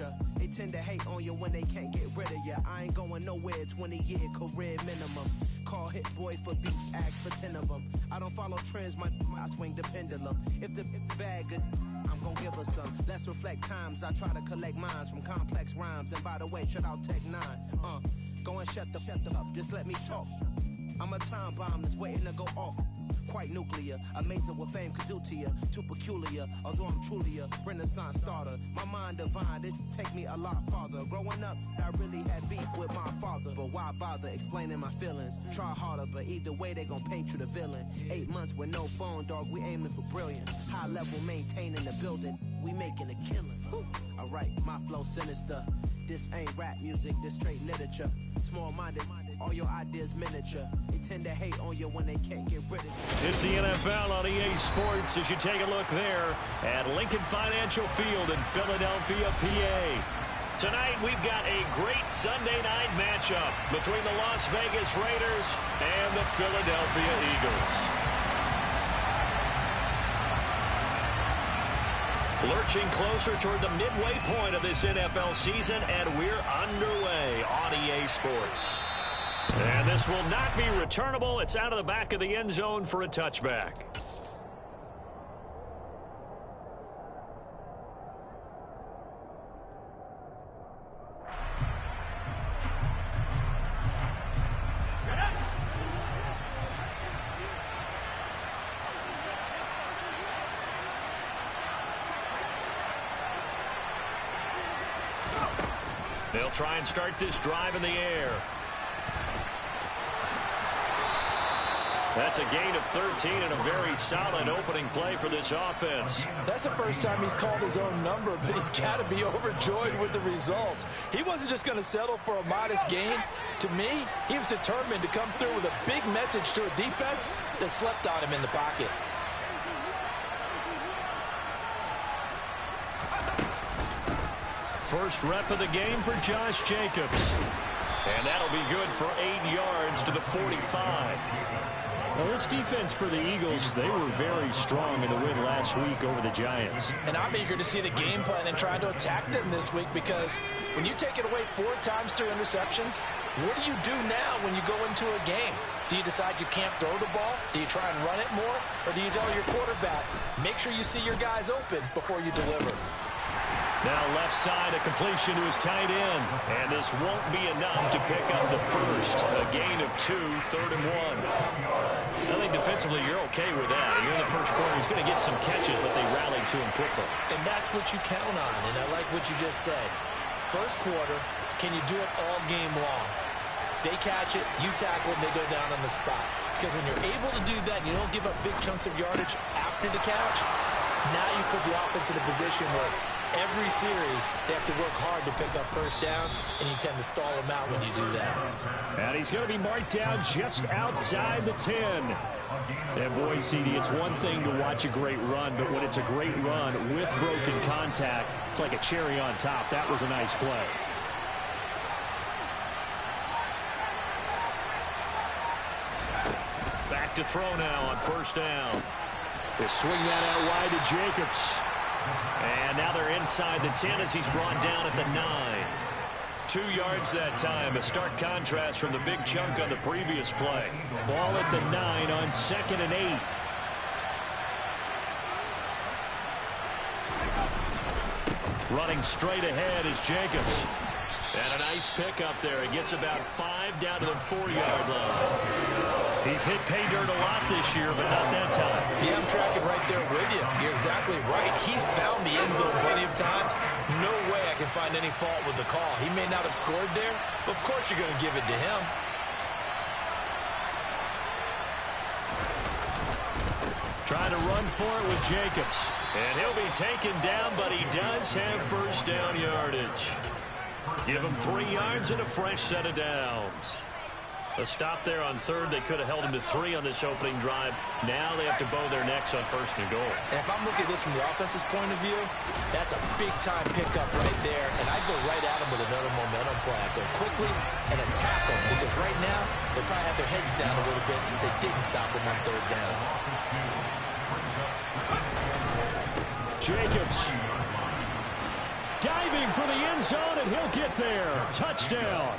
literature. They tend to hate on you when they can't get rid of you. I ain't going nowhere, 20-year career minimum. Call hit boy for beats, ask for 10 of them. I don't follow trends, I swing the pendulum. If the bag good, I'm gon' give her some. Let's reflect times, I try to collect minds from complex rhymes. And by the way, shut out Tech 9. Go and shut the up, just let me talk. I'm a time bomb that's waiting to go off. Quite nuclear, amazing what fame could do to you. Too peculiar, although I'm truly a Renaissance starter. My mind divine, it take me a lot farther. Growing up, I really had beef with my father. But why bother explaining my feelings? Try harder, but either way they gon' paint you the villain. 8 months with no phone, dog, we aiming for brilliant. High level maintaining the building, we making a killing. Alright, my flow sinister. This ain't rap music, this straight literature. Small-minded, all your ideas miniature. They tend to hate on you when they can't get rid of you. It's the NFL on EA Sports as you take a look there at Lincoln Financial Field in Philadelphia, PA. Tonight we've got a great Sunday night matchup between the Las Vegas Raiders and the Philadelphia Eagles. Lurching closer toward the midway point of this NFL season, and we're underway on EA Sports. And this will not be returnable. It's out of the back of the end zone for a touchback. They'll try and start this drive in the air. That's a gain of 13 and a very solid opening play for this offense. That's the first time he's called his own number, but he's got to be overjoyed with the results. He wasn't just going to settle for a modest gain. To me, he was determined to come through with a big message to a defense that slept on him in the pocket. First rep of the game for Josh Jacobs. And that'll be good for 8 yards to the 45. Well, this defense for the Eagles, they were very strong in the win last week over the Giants. And I'm eager to see the game plan and try to attack them this week, because when you take it away 4 times through interceptions, what do you do now when you go into a game? Do you decide you can't throw the ball? Do you try and run it more? Or do you tell your quarterback, make sure you see your guys open before you deliver? Now left side, a completion to his tight end. And this won't be enough to pick up the first. A gain of 2, 3rd and 1. I think defensively you're okay with that. You're in the first quarter. He's going to get some catches, but they rallied to him quickly. And that's what you count on. And I like what you just said. First quarter, can you do it all game long? They catch it, you tackle them, they go down on the spot. Because when you're able to do that, and you don't give up big chunks of yardage after the catch, now you put the offense in a position where every series, they have to work hard to pick up first downs, and you tend to stall them out when you do that. And he's going to be marked down just outside the 10. And boy, CD, it's one thing to watch a great run, but when it's a great run with broken contact, it's like a cherry on top. That was a nice play. Back to throw now on first down. They swing that out wide to Jacobs. And now they're inside the 10 as he's brought down at the 9. 2 yards that time, a stark contrast from the big chunk on the previous play. Ball at the 9 on 2nd and 8. Running straight ahead is Jacobs. And a nice pick up there. He gets about 5 down to the 4-yard line. He's hit pay dirt a lot this year, but not that time. Yeah, I'm tracking right there with you. You're exactly right. He's found the end zone plenty of times. No way I can find any fault with the call. He may not have scored there, but of course you're going to give it to him. Trying to run for it with Jacobs. And he'll be taken down, but he does have first down yardage. Give him 3 yards and a fresh set of downs. A stop there on 3rd. They could have held him to 3 on this opening drive. Now they have to bow their necks on 1st and goal. And if I'm looking at this from the offense's point of view, that's a big-time pickup right there. And I go right at him with another momentum play out there quickly and attack them. Because right now, they'll probably have their heads down a little bit since they didn't stop him on 3rd down. Jacobs. diving for the end zone, and he'll get there. Touchdown.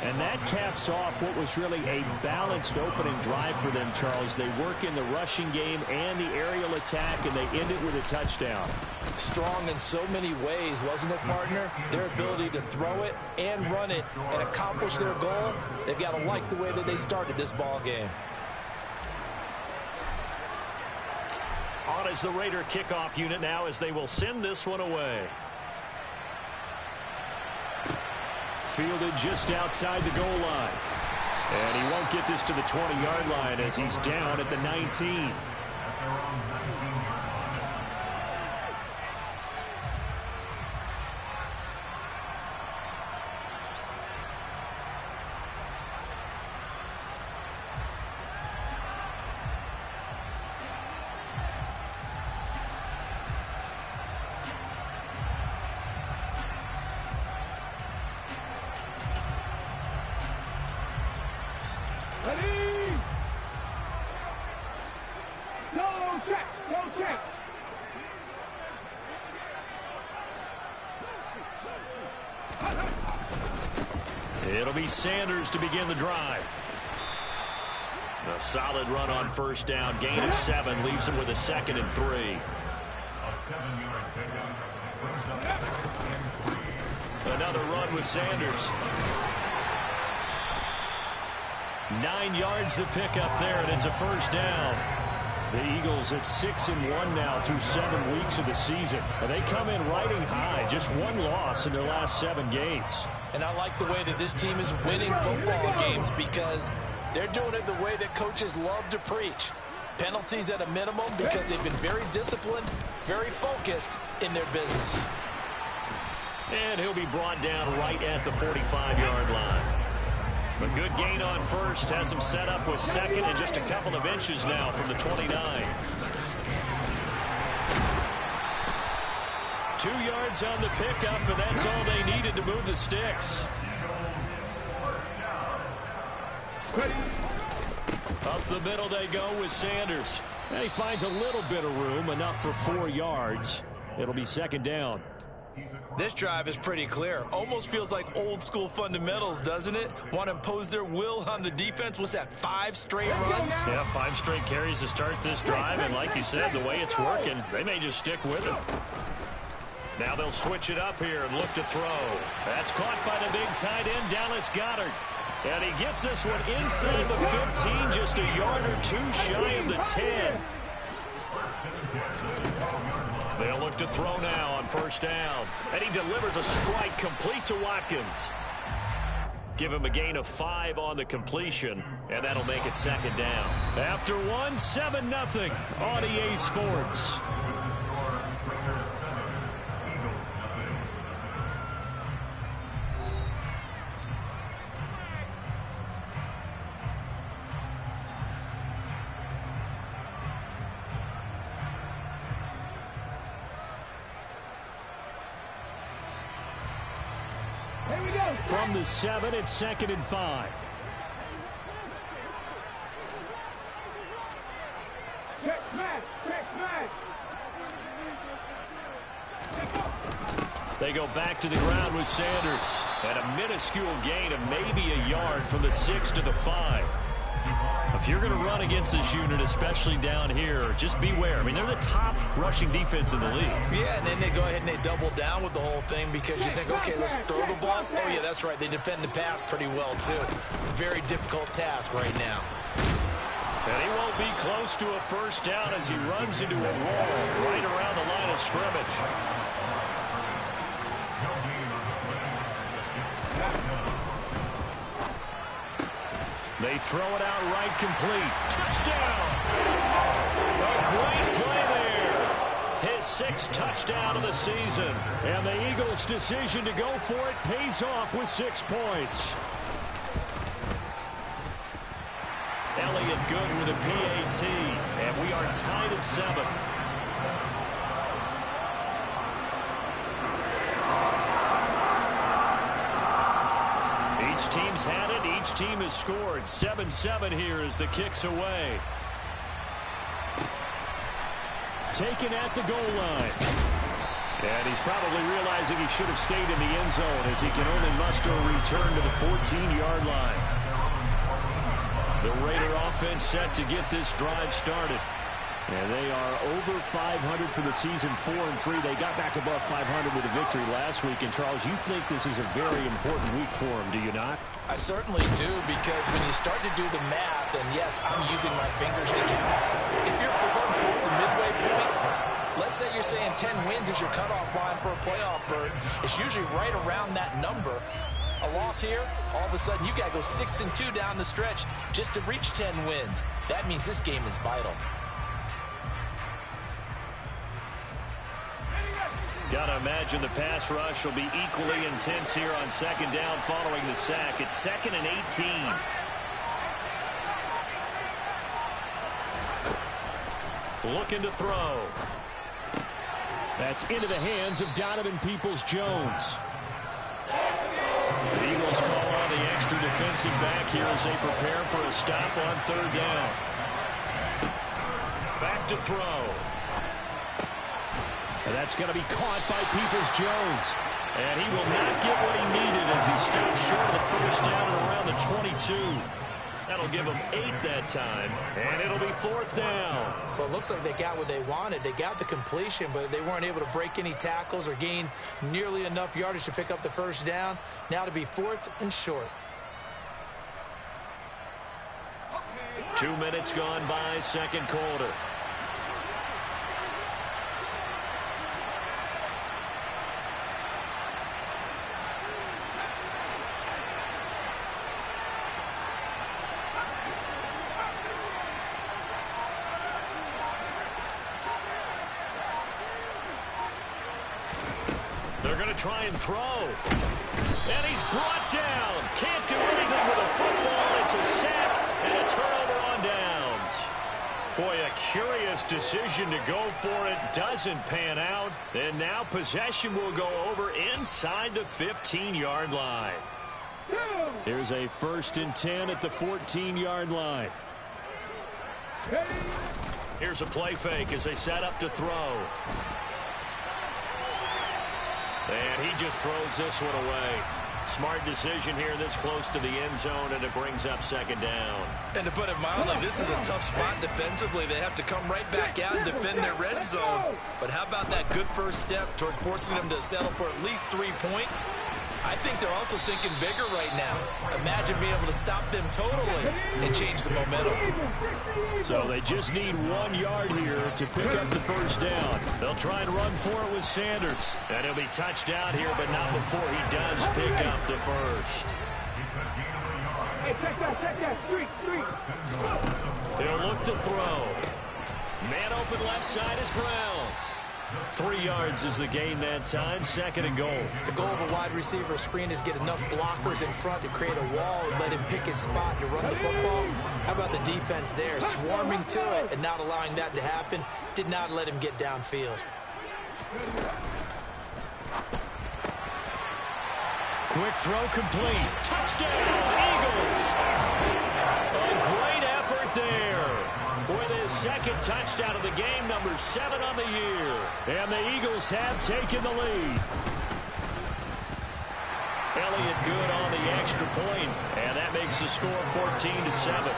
And that caps off what was really a balanced opening drive for them, Charles. They work in the rushing game and the aerial attack, and they end it with a touchdown. Strong in so many ways, wasn't it, partner? Their ability to throw it and run it and accomplish their goal, they've got to like the way that they started this ball game. On is the Raider kickoff unit now as they will send this one away. Fielded just outside the goal line. And he won't get this to the 20-yard line as he's down at the 19. It'll be Sanders to begin the drive. A solid run on first down. Gain of 7 leaves him with a 2nd and 3. Another run with Sanders. 9 yards to pick up there, and it's a first down. The Eagles at 6-1 now through 7 weeks of the season. They come in riding high, just 1 loss in their last 7 games. And I like the way that this team is winning football games because they're doing it the way that coaches love to preach. Penalties at a minimum because they've been very disciplined, very focused in their business. And he'll be brought down right at the 45-yard line. A good gain on first has him set up with 2nd and just a couple of inches now from the 29. 2 yards on the pickup, and that's all they needed to move the sticks. Up the middle they go with Sanders. And he finds a little bit of room, enough for 4 yards. It'll be 2nd down. This drive is pretty clear. Almost feels like old school fundamentals, doesn't it? Want to impose their will on the defense. What's that, 5 straight runs? Yeah, 5 straight carries to start this drive. And like you said, the way it's working, they may just stick with it. Now they'll switch it up here and look to throw. That's caught by the big tight end, Dallas Goedert. And he gets this one inside the 15, just a yard or 2 shy of the 10. They'll look to throw now on first down. And he delivers a strike complete to Watkins. Give him a gain of 5 on the completion, and that'll make it 2nd down. After 1, 7-0 on EA Sports. From the 7, it's 2nd and 5. They go back to the ground with Sanders. And a minuscule gain of maybe a yard from the 6 to the 5. If you're going to run against this unit, especially down here, just beware. I mean, they're the top rushing defense in the league. Yeah, and then they go ahead and they double down with the whole thing because you think, okay, let's throw the ball. Oh, yeah, that's right. They defend the pass pretty well, too. Very difficult task right now. And he won't be close to a first down as he runs into a wall right around the line of scrimmage. They throw it out right complete. Touchdown! A great play there. His 6th touchdown of the season. And the Eagles' decision to go for it pays off with 6 points. Elliott good with a PAT. And we are tied at 7. Each team's had it. Each team has scored. 7-7 here as the kick's away. Taken at the goal line. And he's probably realizing he should have stayed in the end zone as he can only muster a return to the 14-yard line. The Raider offense set to get this drive started. And they are over 500 for the season, 4-3. They got back above 500 with a victory last week. And, Charles, you think this is a very important week for them, do you not? I certainly do, because when you start to do the math, and yes, I'm using my fingers to count. If you're going for the midway point, let's say you're saying 10 wins is your cutoff line for a playoff berth. It's usually right around that number. A loss here, all of a sudden you got to go 6-2 down the stretch just to reach 10 wins. That means this game is vital. Gotta imagine the pass rush will be equally intense here on second down following the sack. It's 2nd and 18. Looking to throw. That's into the hands of Donovan Peoples-Jones. The Eagles call on the extra defensive back here as they prepare for a stop on 3rd down. Back to throw. And that's going to be caught by Peoples-Jones. And he will not get what he needed as he stops short of the 1st down at around the 22. That'll give them 8 that time, and it'll be 4th down. Well, it looks like they got what they wanted. They got the completion, but they weren't able to break any tackles or gain nearly enough yardage to pick up the 1st down. Now to be 4th and short. 2 minutes gone by, 2nd quarter. They're going to try and throw. And he's brought down. Can't do anything with a football. It's a sack and a turnover on downs. Boy, a curious decision to go for it. Doesn't pan out. And now possession will go over inside the 15-yard line. Here's a 1st and 10 at the 14-yard line. Here's a play fake as they set up to throw. And he just throws this one away. Smart decision here this close to the end zone, and it brings up 2nd down. And to put it mildly, this is a tough spot defensively. They have to come right back out and defend their red zone. But how about that good first step towards forcing them to settle for at least 3 points? I think they're also thinking bigger right now. Imagine being able to stop them totally and change the momentum. So they just need 1 yard here to pick up the 1st down. They'll try and run for it with Sanders. And he'll be touched out here, but not before he does pick up the 1st. Hey, check that, street. They'll look to throw. Man open left side is Brown. 3 yards is the gain that time, 2nd and goal. The goal of a wide receiver screen is get enough blockers in front to create a wall and let him pick his spot to run the football. How about the defense there, swarming to it and not allowing that to happen? Did not let him get downfield. Quick throw complete. Touchdown, Eagles. A great effort there. With his 2nd touchdown of the game, number 7 on the year. And the Eagles have taken the lead. Elliott good on the extra point, and that makes the score 14-7.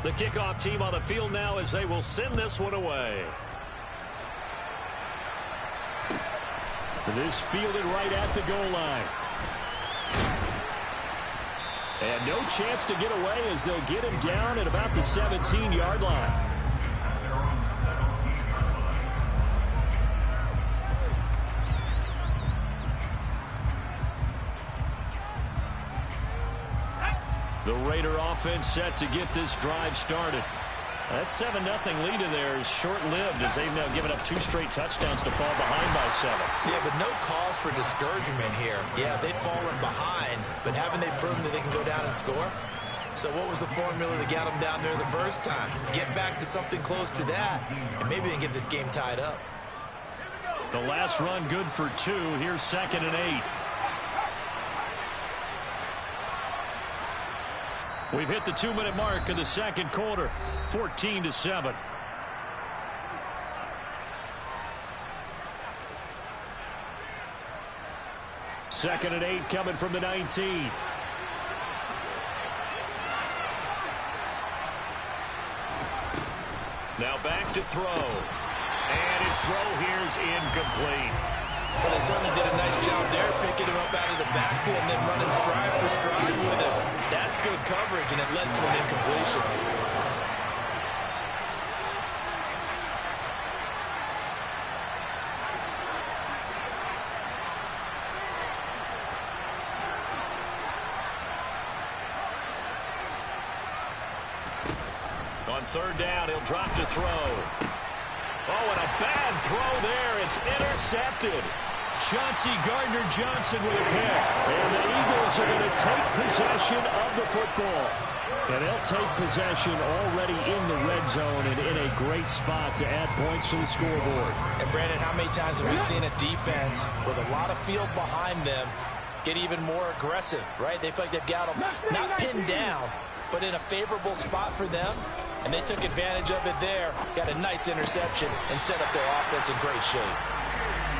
The kickoff team on the field now as they will send this one away. This fielded right at the goal line. And no chance to get away as they'll get him down at about the 17-yard line. The Raider offense set to get this drive started. That 7-0 lead of theirs short-lived as they've now given up 2 straight touchdowns to fall behind by 7. Yeah, but no cause for discouragement here. Yeah, they've fallen behind, but haven't they proven that they can go down and score? So what was the formula that got them down there the first time? Get back to something close to that, and maybe they can get this game tied up. The last run good for 2. Here's 2nd and 8. We've hit the 2-minute mark of the second quarter. 14-7. Second and 8 coming from the 19. Now back to throw. And his throw here is incomplete. Well, they certainly did a nice job there, picking him up out of the backfield and then running stride for stride with him. That's good coverage, and it led to an incompletion. On 3rd down, he'll drop to throw. Oh, and a bad throw there. It's intercepted. Chauncey Gardner-Johnson with a pick. And the Eagles are going to take possession of the football. And they'll take possession already in the red zone and in a great spot to add points to the scoreboard. And, Brandon, how many times have we seen a defense with a lot of field behind them get even more aggressive, right? They feel like they've got them not pinned down, but in a favorable spot for them. And they took advantage of it there. Got a nice interception and set up their offense in great shape.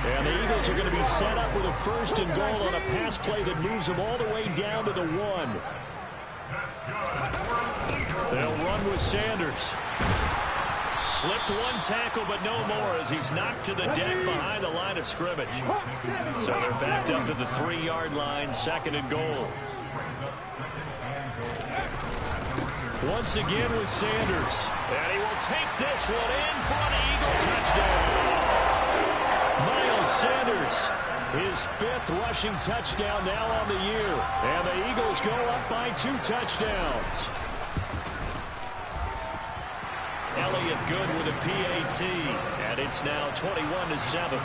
And the Eagles are going to be set up with a 1st and goal on a pass play that moves them all the way down to the 1. They'll run with Sanders. Slipped 1 tackle, but no more as he's knocked to the deck behind the line of scrimmage. So they're backed up to the 3-yard line, 2nd and goal. Once again with Sanders. And he will take this one in for an Eagle touchdown. Miles Sanders, his 5th rushing touchdown now on the year. And the Eagles go up by 2 touchdowns. Elliott good with a PAT. And it's now 21-7.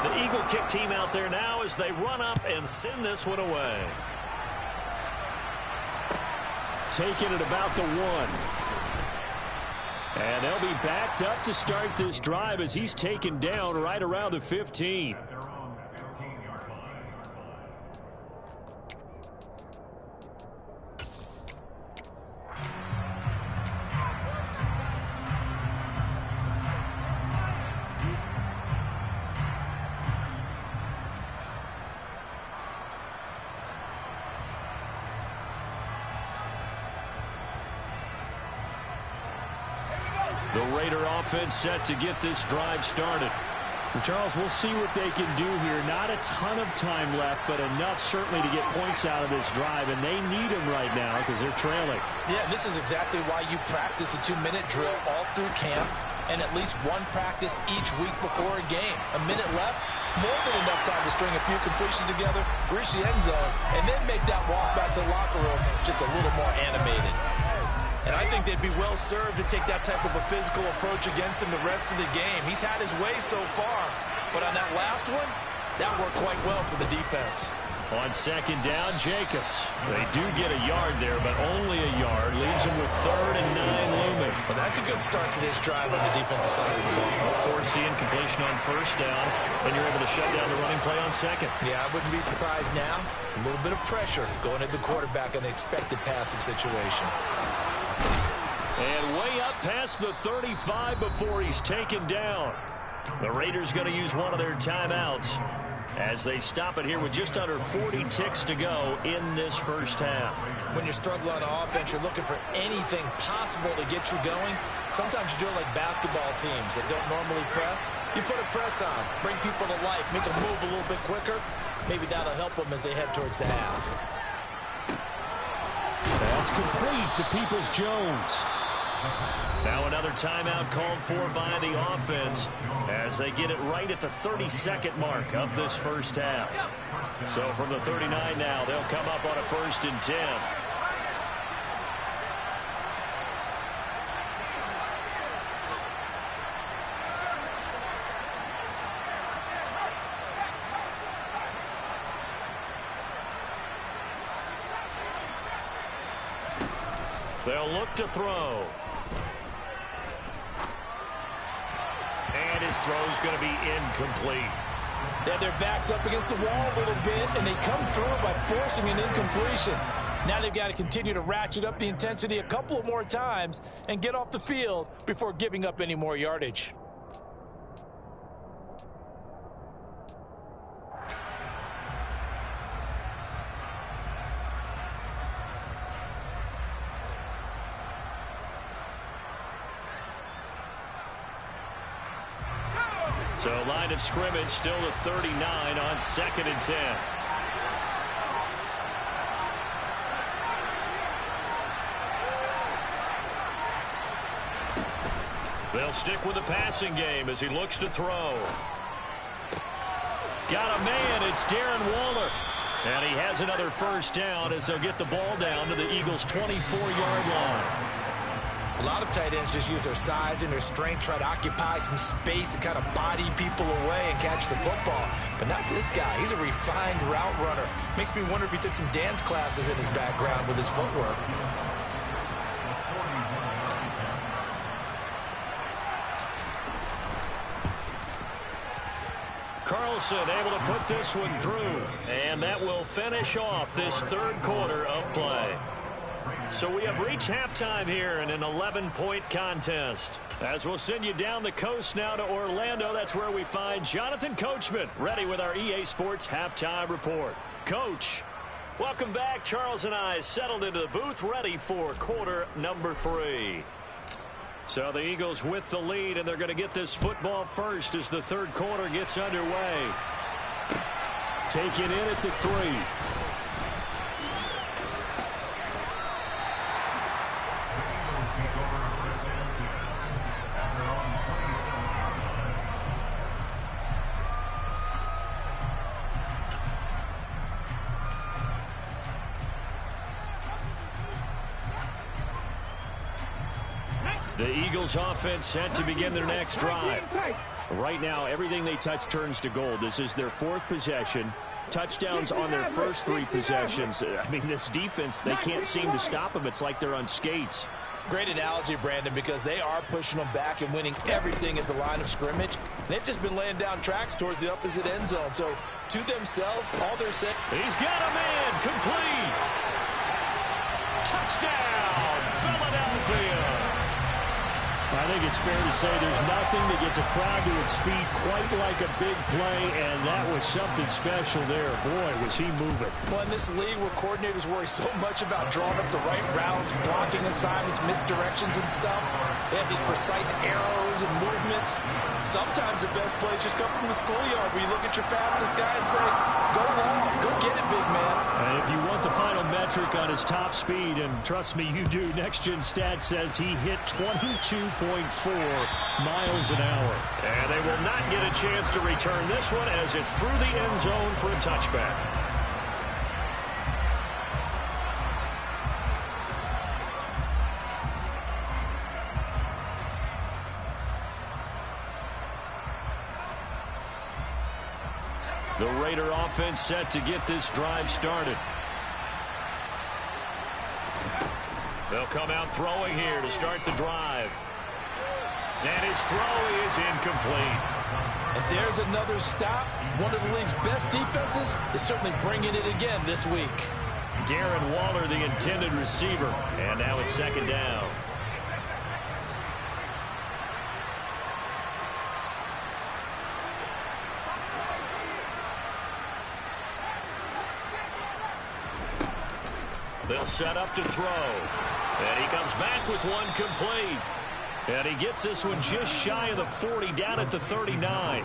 The Eagle kick team out there now as they run up and send this one away. Taking it about the 1. And they'll be backed up to start this drive as he's taken down right around the 15. The Raider offense set to get this drive started. And Charles, we'll see what they can do here. Not a ton of time left, but enough certainly to get points out of this drive, and they need them right now because they're trailing. Yeah, this is exactly why you practice a 2-minute drill all through camp and at least 1 practice each week before a game. A minute left, more than enough time to string a few completions together, reach the end zone, and then make that walk back to the locker room just a little more animated. And I think they'd be well served to take that type of a physical approach against him the rest of the game. He's had his way so far, but on that last one, that worked quite well for the defense. On 2nd down, Jacobs. They do get a yard there, but only a yard. Leaves them with 3rd and 9 looming. Well, that's a good start to this drive on the defensive side of the ball. Forcing completion on 1st down, and you're able to shut down the running play on 2nd. Yeah, I wouldn't be surprised now. A little bit of pressure going at the quarterback in an expected passing situation. And way up past the 35 before he's taken down. The Raiders going to use one of their timeouts as they stop it here with just under 40 ticks to go in this first half. When you're struggling on offense, you're looking for anything possible to get you going. Sometimes you do it like basketball teams that don't normally press. You put a press on, bring people to life, make them move a little bit quicker. Maybe that'll help them as they head towards the half. That's complete to Peoples-Jones. Now another timeout called for by the offense as they get it right at the 32nd mark of this first half. So from the 39 now, they'll come up on a 1st and 10. They'll look to throw. And his throw's going to be incomplete. They have their backs up against the wall a little bit, and they come through by forcing an incompletion. Now they've got to continue to ratchet up the intensity a couple of more times and get off the field before giving up any more yardage. So line of scrimmage still to 39 on 2nd and 10. They'll stick with the passing game as he looks to throw. Got a man. It's Darren Waller. And he has another first down as they'll get the ball down to the Eagles' 24-yard line. A lot of tight ends just use their size and their strength, try to occupy some space and kind of body people away and catch the football. But not this guy. He's a refined route runner. Makes me wonder if he took some dance classes in his background with his footwork. Carlson able to put this one through. And that will finish off this third quarter of play. So we have reached halftime here in an 11-point contest. As we'll send you down the coast now to Orlando, that's where we find Jonathan Coachman, ready with our EA Sports Halftime Report. Coach, welcome back. Charles and I settled into the booth, ready for quarter number 3. So the Eagles with the lead, and they're going to get this football first as the third quarter gets underway. Take it in at the 3. The Eagles offense set to begin their next drive. Right now, everything they touch turns to gold. This is their 4th possession. Touchdowns on their first 3 possessions. I mean, this defense, they can't seem to stop them. It's like they're on skates. Great analogy, Brandon, because they are pushing them back and winning everything at the line of scrimmage. They've just been laying down tracks towards the opposite end zone. So, to themselves, all they're saying... He's got a man. Complete. Touchdown, Philadelphia. I think it's fair to say there's nothing that gets a crowd to its feet quite like a big play, and that was something special there. Boy, was he moving. Well, in this league where coordinators worry so much about drawing up the right routes, blocking assignments, misdirections and stuff, they have these precise arrows and movements. Sometimes the best plays just come from the schoolyard where you look at your fastest guy and say, go long, go get it, big man. And if you want the final metric on his top speed, and trust me, you do, Next Gen Stats says he hit 22.4 miles an hour. And they will not get a chance to return this one as it's through the end zone for a touchback. The Raider offense set to get this drive started. They'll come out throwing here to start the drive. And his throw is incomplete. And there's another stop. One of the league's best defenses is certainly bringing it again this week. Darren Waller, the intended receiver. And now it's 2nd down. They'll set up to throw. And he comes back with one complete. And he gets this one just shy of the 40, down at the 39.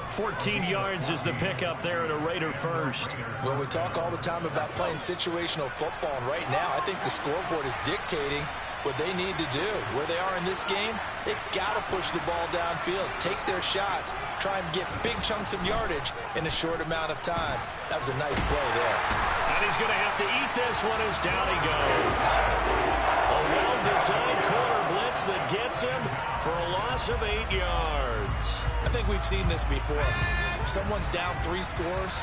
14 yards is the pickup there at a Raider first. Well, we talk all the time about playing situational football, and right now I think the scoreboard is dictating what they need to do. Where they are in this game, they've got to push the ball downfield, take their shots, try and get big chunks of yardage in a short amount of time. That was a nice play there. And he's going to have to eat this one as down he goes. A well-designed corner blitz that gets him for a loss of 8 yards. I think we've seen this before. If someone's down 3 scores,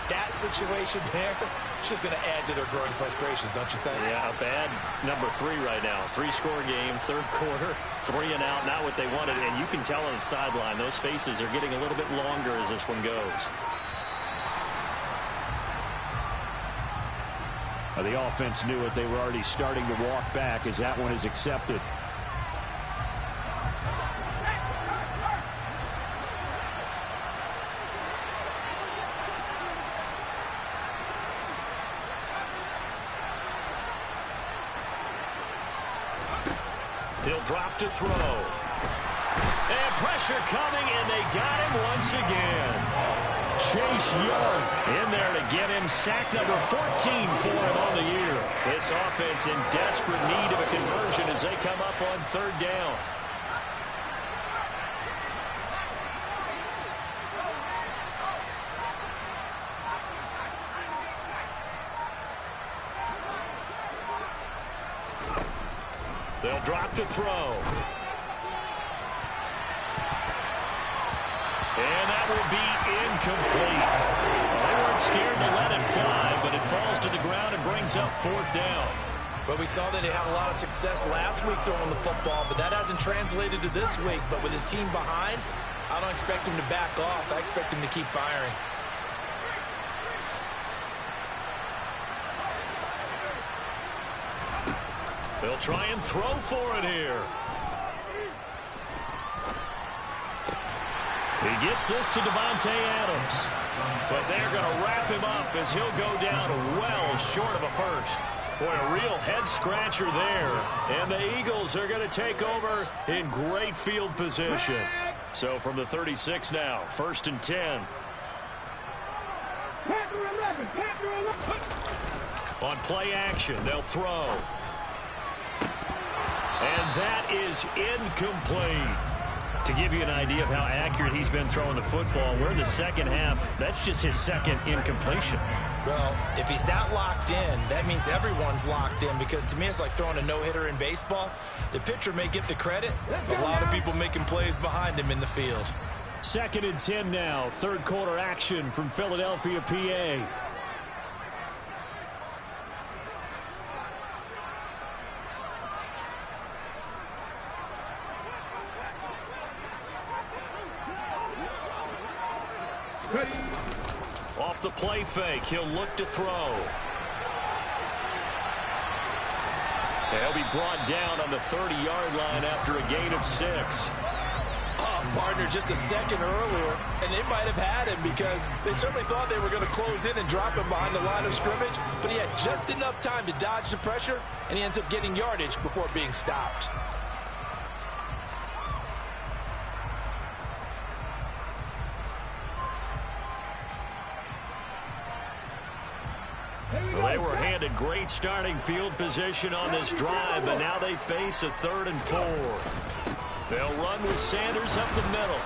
that situation there, It's just going to add to their growing frustrations, don't you think? Yeah, a bad number 3 right now. 3-score game, third quarter, 3 and out, not what they wanted. And you can tell on the sideline, those faces are getting a little bit longer as this one goes. The offense knew it. They were already starting to walk back as that one is accepted. He'll drop to throw. And pressure coming, and they got him once again. Chase Young in there to get him sack number 14 for him on the year. This offense in desperate need of a conversion as they come up on third down. They'll drop to throw. And that will be incomplete. Well, they weren't scared to let it fly, but it falls to the ground and brings up fourth down. But we saw that he had a lot of success last week throwing the football, but that hasn't translated to this week. But with his team behind, I don't expect him to back off. I expect him to keep firing. They'll try and throw for it here. He gets this to Devontae Adams. But they're going to wrap him up as he'll go down well short of a first. Boy, a real head-scratcher there. And the Eagles are going to take over in great field position. So from the 36 now, 1st and 10. On play action, they'll throw. And that is incomplete. To give you an idea of how accurate he's been throwing the football, we're in the second half. That's just his second incompletion. Well, if he's not locked in, that means everyone's locked in, because to me it's like throwing a no-hitter in baseball. The pitcher may get the credit, but a lot of people making plays behind him in the field. 2nd and 10 now. Third quarter action from Philadelphia, PA. Off the play fake, he'll look to throw. He'll be brought down on the 30-yard line after a gain of 6. Oh, partner, just a second earlier, and they might have had him because they certainly thought they were going to close in and drop him behind the line of scrimmage, but he had just enough time to dodge the pressure, and he ends up getting yardage before being stopped. Well, they were handed great starting field position on this drive, but now they face a 3rd and 4. They'll run with Sanders up the middle.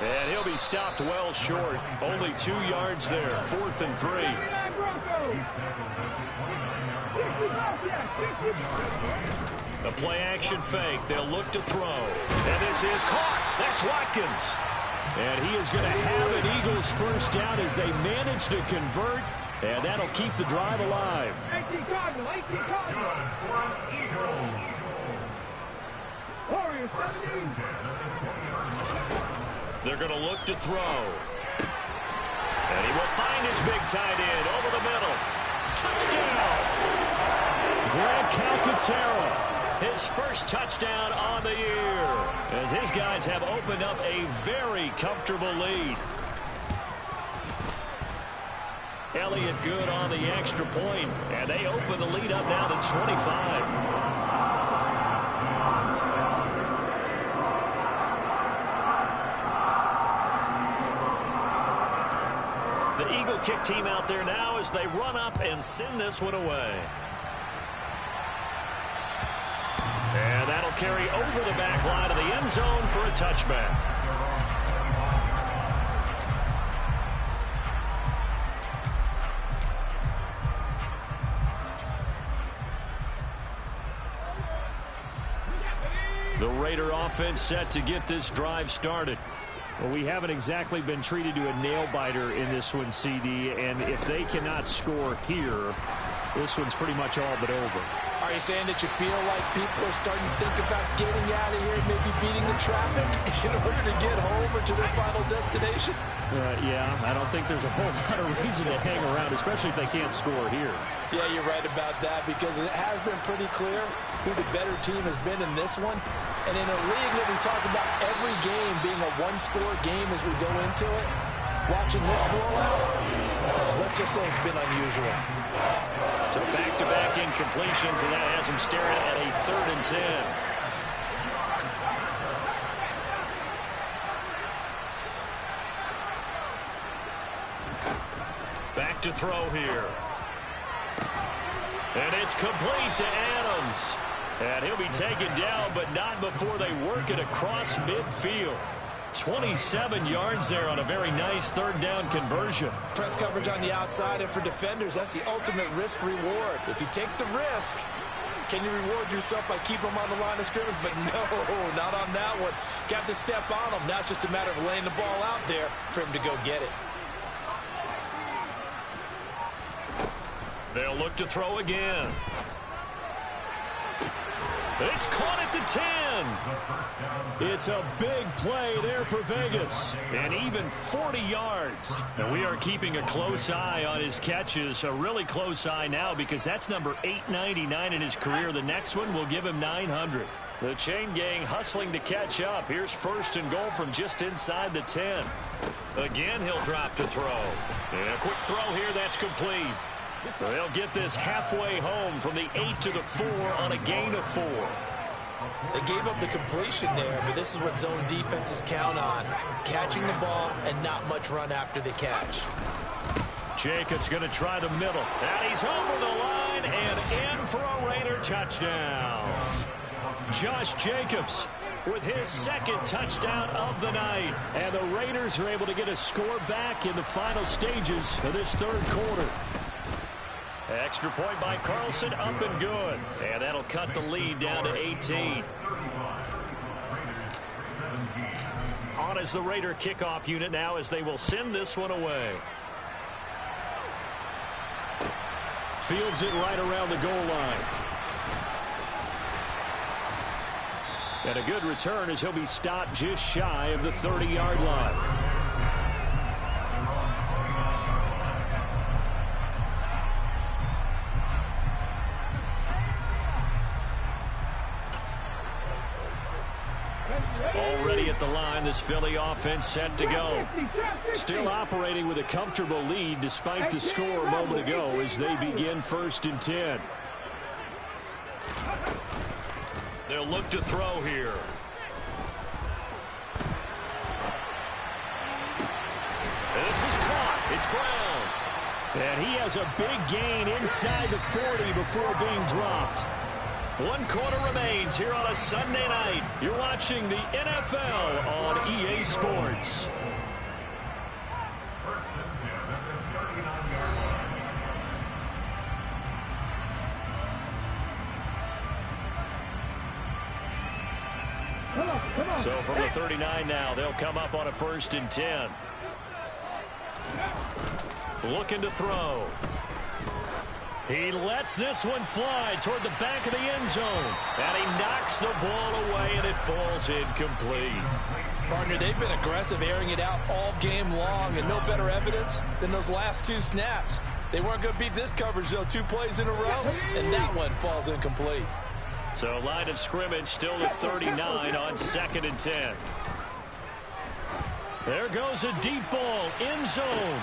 And he'll be stopped well short. Only 2 yards there. 4th and 3. The play action fake. They'll look to throw. And this is caught. That's Watkins. And he is going to have an Eagles first down as they manage to convert. And that'll keep the drive alive. They're going to look to throw. And he will find his big tight end over the middle. Touchdown! Grant Calcaterra. His first touchdown on the year, as his guys have opened up a very comfortable lead. Elliott good on the extra point, and they open the lead up now to 25. The Eagle kick team out there now as they run up and send this one away. And that'll carry over the back line of the end zone for a touchback. The Raider offense set to get this drive started. Well, we haven't exactly been treated to a nail-biter in this one, CD, and if they cannot score here, this one's pretty much all but over. Are you saying that you feel like people are starting to think about getting out of here, maybe beating the traffic in order to get home or to their final destination? Yeah, I don't think there's a whole lot of reason to hang around, especially if they can't score here. Yeah, you're right about that, because it has been pretty clear who the better team has been in this one. And in a league that we talk about every game being a one-score game as we go into it, watching this blowout, let's just say it's been unusual. So back-to-back incompletions, and that has him staring at a 3rd and 10. Back to throw here. And it's complete to Adams. And he'll be taken down, but not before they work it across midfield. 27 yards there on a very nice 3rd down conversion. Press coverage on the outside, and for defenders, that's the ultimate risk-reward. If you take the risk, can you reward yourself by keeping them on the line of scrimmage? But no, not on that one. Got to step on them. Now it's just a matter of laying the ball out there for him to go get it. They'll look to throw again. It's caught at the 10. It's a big play there for Vegas. And even 40 yards. And we are keeping a close eye on his catches. A really close eye now, because that's number 899 in his career. The next one will give him 900. The chain gang hustling to catch up. Here's 1st and goal from just inside the 10. Again, he'll drop to throw. And a quick throw here. That's complete. So they'll get this halfway home from the 8 to the 4 on a gain of 4. They gave up the completion there, but this is what zone defenses count on. Catching the ball and not much run after the catch. Jacobs going to try the middle. And he's over the line and in for a Raider touchdown. Josh Jacobs with his 2nd touchdown of the night. And the Raiders are able to get a score back in the final stages of this 3rd quarter. Extra point by Carlson, up and good. And that'll cut the lead down to 18. On as the Raider kickoff unit now, as they will send this one away. Fields it right around the goal line. And a good return as he'll be stopped just shy of the 30-yard line. Already at the line, this Philly offense set to go. Still operating with a comfortable lead despite the score a moment ago as they begin 1st and 10. They'll look to throw here. This is caught. It's Brown. And he has a big gain inside the 40 before being dropped. 1 quarter remains here on a Sunday night. You're watching the NFL on EA Sports. So from the 39 now, they'll come up on a 1st and 10. Looking to throw. He lets this one fly toward the back of the end zone. And he knocks the ball away, and it falls incomplete. Partner, they've been aggressive, airing it out all game long, and no better evidence than those last 2 snaps. They weren't going to beat this coverage, though. 2 plays in a row, and that one falls incomplete. So line of scrimmage still to 39 on 2nd and 10. There goes a deep ball, end zone.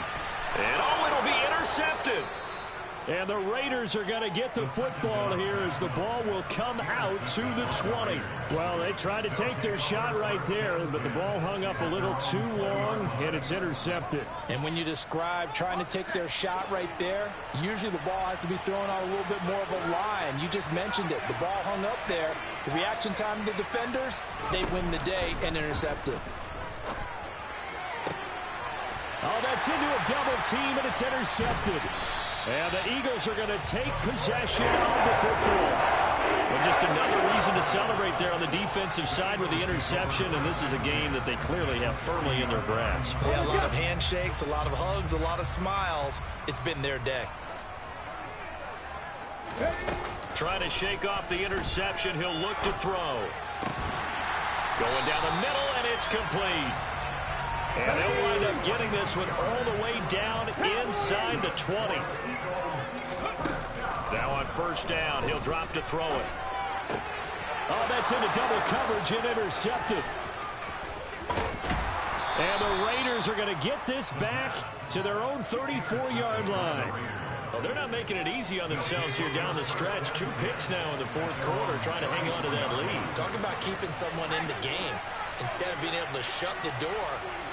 And it'll be intercepted. And the Raiders are going to get the football here as the ball will come out to the 20. Well, they tried to take their shot right there, but the ball hung up a little too long, and it's intercepted. And when you describe trying to take their shot right there, usually the ball has to be thrown on a little bit more of a line. You just mentioned it. The ball hung up there. The reaction time of the defenders, they win the day and intercept it. Oh, that's into a double team, and it's intercepted. And the Eagles are going to take possession of the football. Well, just another reason to celebrate there on the defensive side with the interception, and this is a game that they clearly have firmly in their grasp. Yeah, a lot of handshakes, a lot of hugs, a lot of smiles. It's been their day. Trying to shake off the interception. He'll look to throw. Going down the middle, and it's complete. And they'll wind up getting this one all the way down inside the 20. Now on first down, he'll drop to throw it. Oh, that's into double coverage and intercepted. And the Raiders are going to get this back to their own 34-yard line. Well, they're not making it easy on themselves here down the stretch. 2 picks now in the fourth quarter, trying to hang on to that lead. Talk about keeping someone in the game. Instead of being able to shut the door,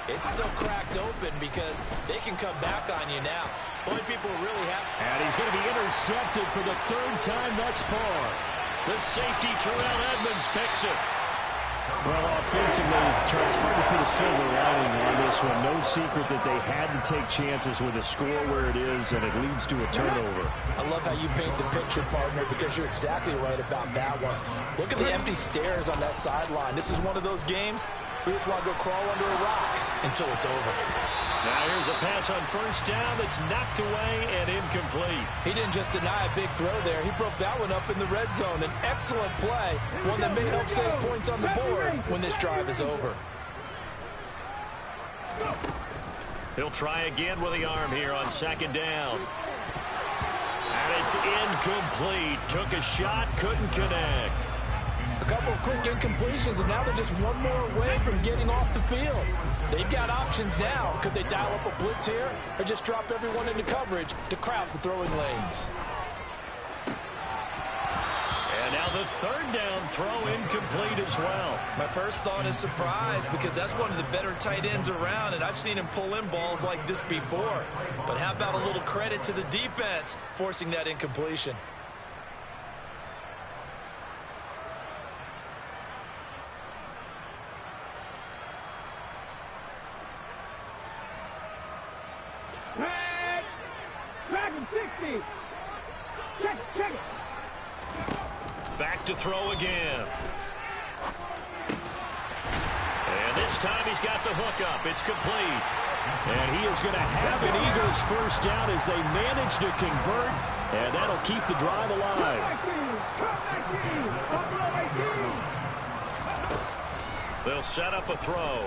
it's still cracked open because they can come back on you now. The only people really have... And he's going to be intercepted for the 3rd time thus far. The safety, Terrell Edmonds, picks it. Well, offensively, Charles, hard to put a silver lining on this one. No secret that they had to take chances with a score where it is, and it leads to a turnover. I love how you paint the picture, partner, because you're exactly right about that one. Look at the empty stairs on that sideline. This is one of those games we just want to go crawl under a rock until it's over. Now here's a pass on first down that's knocked away and incomplete. He didn't just deny a big throw there. He broke that one up in the red zone. An excellent play, one that may help save points on the board when this drive is over. He'll try again with the arm here on second down. And it's incomplete. Took a shot, couldn't connect. A couple of quick incompletions, and now they're just one more away from getting off the field. They've got options now. Could they dial up a blitz here or just drop everyone into coverage to crowd the throwing lanes? And now the 3rd down throw incomplete as well. My first thought is surprise because that's one of the better tight ends around, and I've seen him pull in balls like this before. But how about a little credit to the defense forcing that incompletion? Check it. Back to throw again. And this time he's got the hook up. It's complete. And he is going to have an Eagles first down as they manage to convert, and that'll keep the drive alive. They'll set up a throw.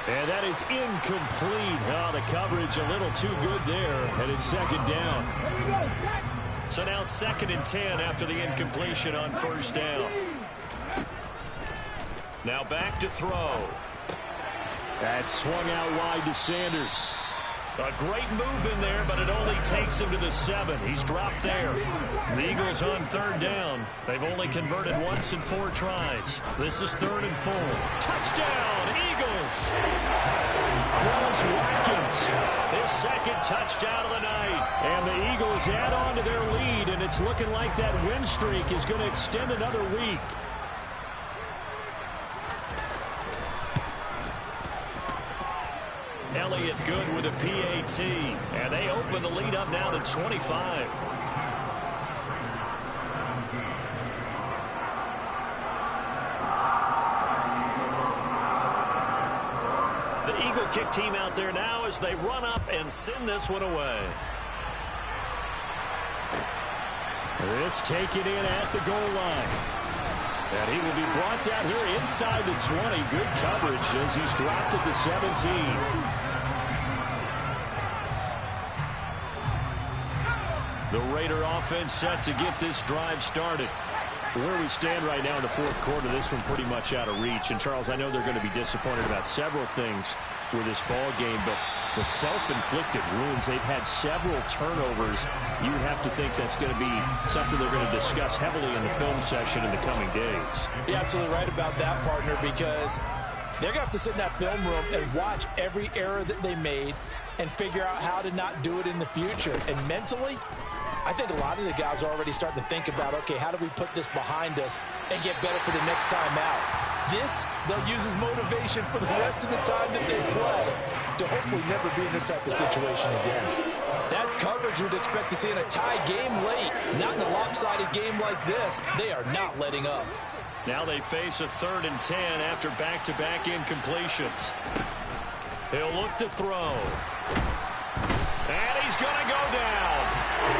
And that is incomplete. Oh, the coverage a little too good there, and it's second down. So now 2nd and 10 after the incompletion on first down. Now back to throw. That swung out wide to Sanders. A great move in there, but it only takes him to the 7. He's dropped there. The Eagles on 3rd down. They've only converted once in 4 tries. This is 3rd and 4. Touchdown, Eagles! Qualls Watkins. His 2nd touchdown of the night. And the Eagles add on to their lead, and it's looking like that win streak is going to extend another week. Elliott good with a PAT. And they open the lead up now to 25. The Eagle kick team out there now as they run up and send this one away. This taken in at the goal line. And he will be brought down here inside the 20. Good coverage as he's dropped at the 17. The Raider offense set to get this drive started. Where we stand right now in the fourth quarter, this one pretty much out of reach. And, Charles, I know they're going to be disappointed about several things with this ball game, but the self-inflicted wounds, they've had several turnovers. You would have to think that's going to be something they're going to discuss heavily in the film session in the coming days. You're absolutely right about that, partner, because they're going to have to sit in that film room and watch every error that they made and figure out how to not do it in the future. And mentally, I think a lot of the guys are already starting to think about, okay, how do we put this behind us and get better for the next time out? This, they'll use as motivation for the rest of the time that they play to hopefully never be in this type of situation again. That's coverage you'd expect to see in a tie game late. Not in a lopsided game like this. They are not letting up. Now they face a 3rd and 10 after back-to-back incompletions. He'll look to throw. And he's going to go down.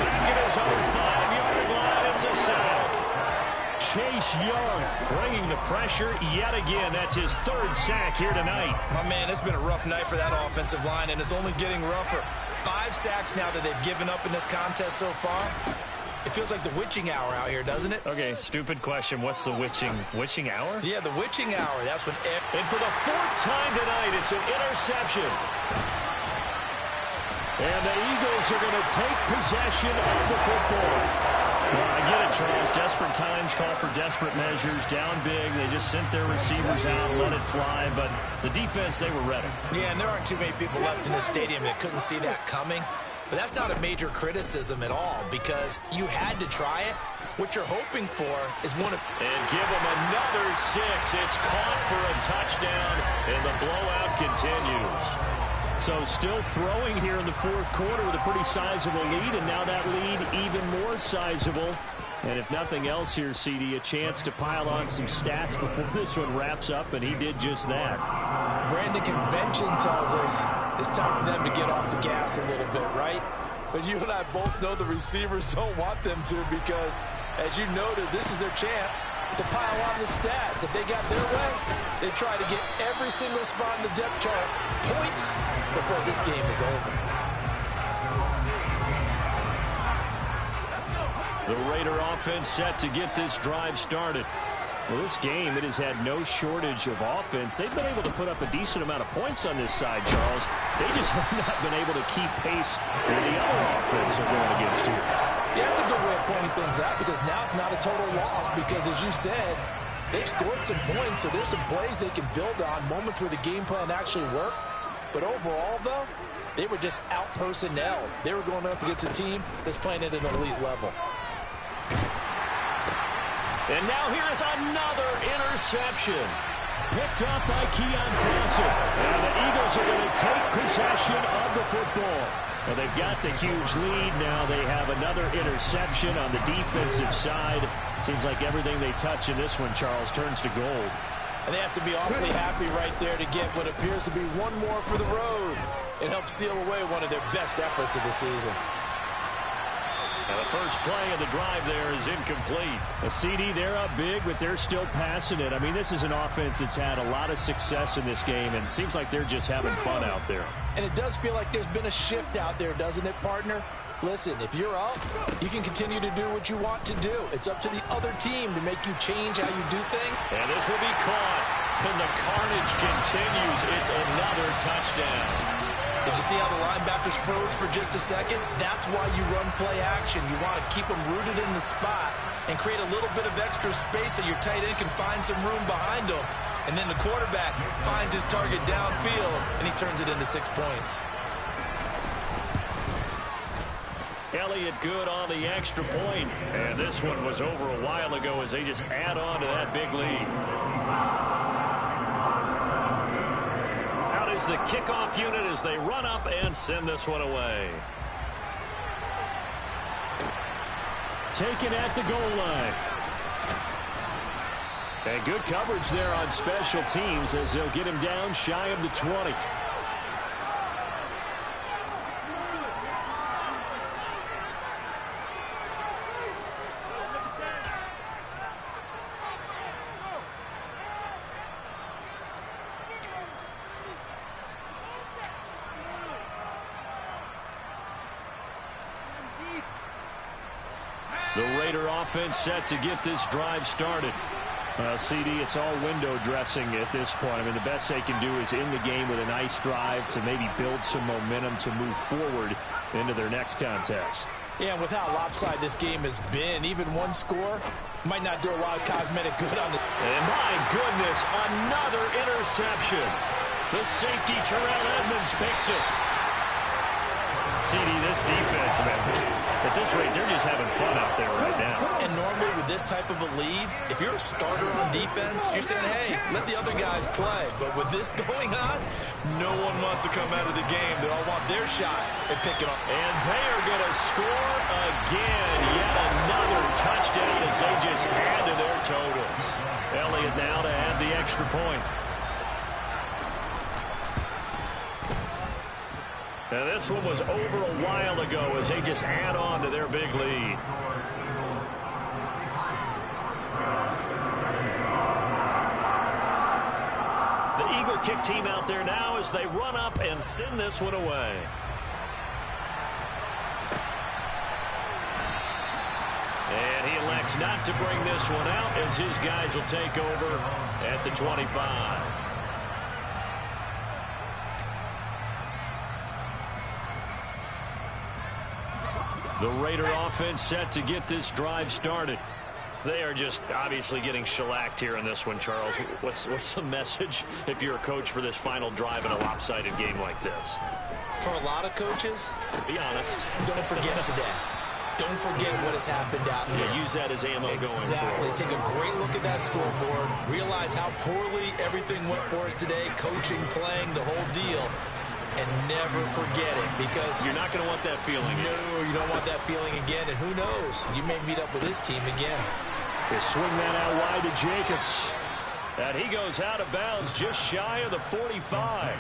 Back at his own 5-yard line. It's a sack. Chase Young bringing the pressure yet again. That's his 3rd sack here tonight. My man, it's been a rough night for that offensive line, and it's only getting rougher. 5 sacks now that they've given up in this contest so far. It feels like the witching hour out here, doesn't it? Okay, stupid question. What's the witching hour? Yeah, the witching hour. That's when... And for the 4th time tonight, it's an interception. And the Eagles are going to take possession of the football. Well, I get it, Charles. Desperate times call for desperate measures. Down big. They just sent their receivers out and let it fly. But the defense, they were ready. Yeah, and there aren't too many people left in this stadium that couldn't see that coming. But that's not a major criticism at all because you had to try it. What you're hoping for is one of... And give them another 6. It's caught for a touchdown, and the blowout continues. So still throwing here in the 4th quarter with a pretty sizable lead, and now that lead even more sizable. And if nothing else here, CD, a chance to pile on some stats before this one wraps up, and he did just that. Brandon, convention tells us it's time for them to get off the gas a little bit, right? But you and I both know the receivers don't want them to because, as you noted, this is their chance to pile on the stats. If they got their way, they try to get every single spot in the depth chart points before this game is over. The Raider offense set to get this drive started. Well, this game, it has had no shortage of offense. They've been able to put up a decent amount of points on this side, Charles. They just have not been able to keep pace with the other offense they're going against here. Yeah, that's a good way of pointing things out because now it's not a total loss because, as you said, they've scored some points, so there's some plays they can build on, moments where the game plan actually worked. But overall, though, they were just out-personnel. They were going up against a team that's playing at an elite level. And now here is another interception. Picked up by Keon Crossen. And the Eagles are going to take possession of the football. Well, they've got the huge lead. Now they have another interception on the defensive side. Seems like everything they touch in this one, Charles, turns to gold. And they have to be awfully happy right there to get what appears to be one more for the road. It helps seal away one of their best efforts of the season. And the first play of the drive there is incomplete. A CD, they're up big, but they're still passing it. I mean, this is an offense that's had a lot of success in this game, and it seems like they're just having fun out there. And it does feel like there's been a shift out there, doesn't it, partner? Listen, if you're up, you can continue to do what you want to do. It's up to the other team to make you change how you do things. And this will be caught. And the carnage continues. It's another touchdown. Did you see how the linebackers froze for just a second? That's why you run play action. You want to keep them rooted in the spot and create a little bit of extra space so your tight end can find some room behind him. And then the quarterback finds his target downfield, and he turns it into 6 points. Elliott good on the extra point. And this one was over a while ago as they just add on to that big lead. Out is the kickoff unit as they run up and send this one away. Taken at the goal line. And good coverage there on special teams as they'll get him down shy of the 20. The Raider offense set to get this drive started. CD, it's all window dressing at this point. I mean, the best they can do is in the game with a nice drive to maybe build some momentum to move forward into their next contest. Yeah, and with how lopsided this game has been, even one score might not do a lot of cosmetic good on it. And my goodness, another interception. The safety, Terrell Edmonds, picks it. CD, this defense, man, at this rate, they're just having fun out there right now. And normally with this type of a lead, if you're a starter on defense, you're saying, hey, let the other guys play. But with this going on, no one wants to come out of the game. They all want their shot at picking up. And they are going to score again. Yet another touchdown as they just add to their totals. Elliott now to add the extra point. Now this one was over a while ago as they just add on to their big lead. The Eagle kick team out there now as they run up and send this one away. And he elects not to bring this one out as his guys will take over at the 25. The Raider offense set to get this drive started. They are just obviously getting shellacked here in this one, Charles. What's the message if you're a coach for this final drive in a lopsided game like this? For a lot of coaches, be honest. Don't forget today. Don't forget what has happened out here. Yeah, use that as ammo going forward. Exactly. Take a great look at that scoreboard. Realize how poorly everything went for us today. Coaching, playing, the whole deal. And never forget it, because you're not going to want that feeling. No, you don't want that feeling again. And who knows? You may meet up with this team again. They swing that out wide to Jacobs. And he goes out of bounds just shy of the 45.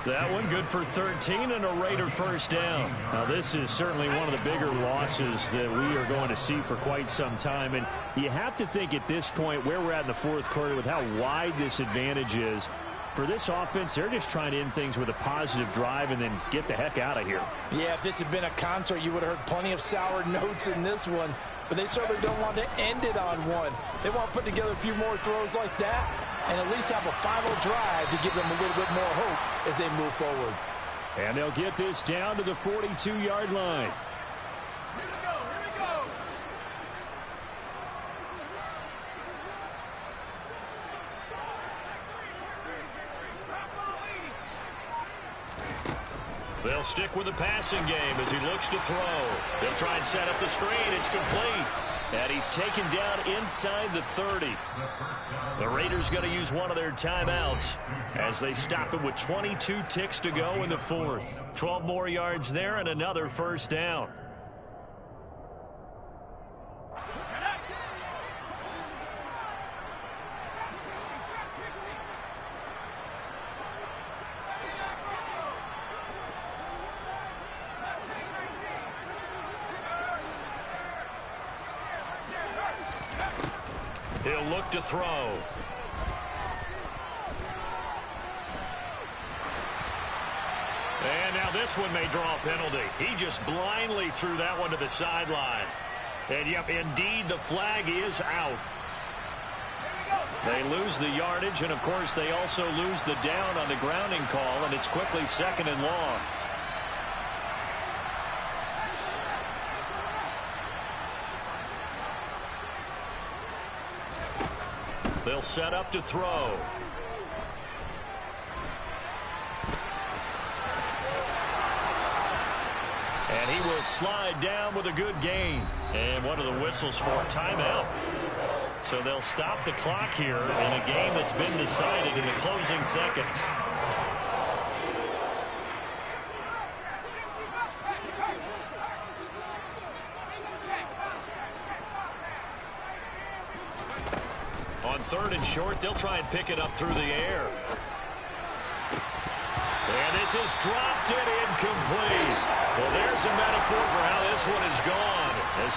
That one good for 13 and a Raider first down. Now this is certainly one of the bigger losses that we are going to see for quite some time. And you have to think at this point where we're at in the fourth quarter with how wide this advantage is. For this offense, they're just trying to end things with a positive drive and then get the heck out of here. Yeah, if this had been a concert, you would have heard plenty of sour notes in this one. But they certainly don't want to end it on one. They want to put together a few more throws like that and at least have a final drive to give them a little bit more hope as they move forward. And they'll get this down to the 42-yard line. They'll stick with the passing game as he looks to throw. They'll try and set up the screen. It's complete. And he's taken down inside the 30. The Raiders going to use one of their timeouts as they stop it with 22 ticks to go in the fourth. 12 more yards there and another first down. He'll look to throw. And now this one may draw a penalty. He just blindly threw that one to the sideline. And yep, indeed the flag is out. They lose the yardage, and of course they also lose the down on the grounding call, and it's quickly second and long. They'll set up to throw. And he will slide down with a good gain. And what are the whistles for? Timeout. So they'll stop the clock here in a game that's been decided in the closing seconds. On third and short, they'll try and pick it up through the air. And this is dropped and incomplete. Well, there's a metaphor for how this one is gone. As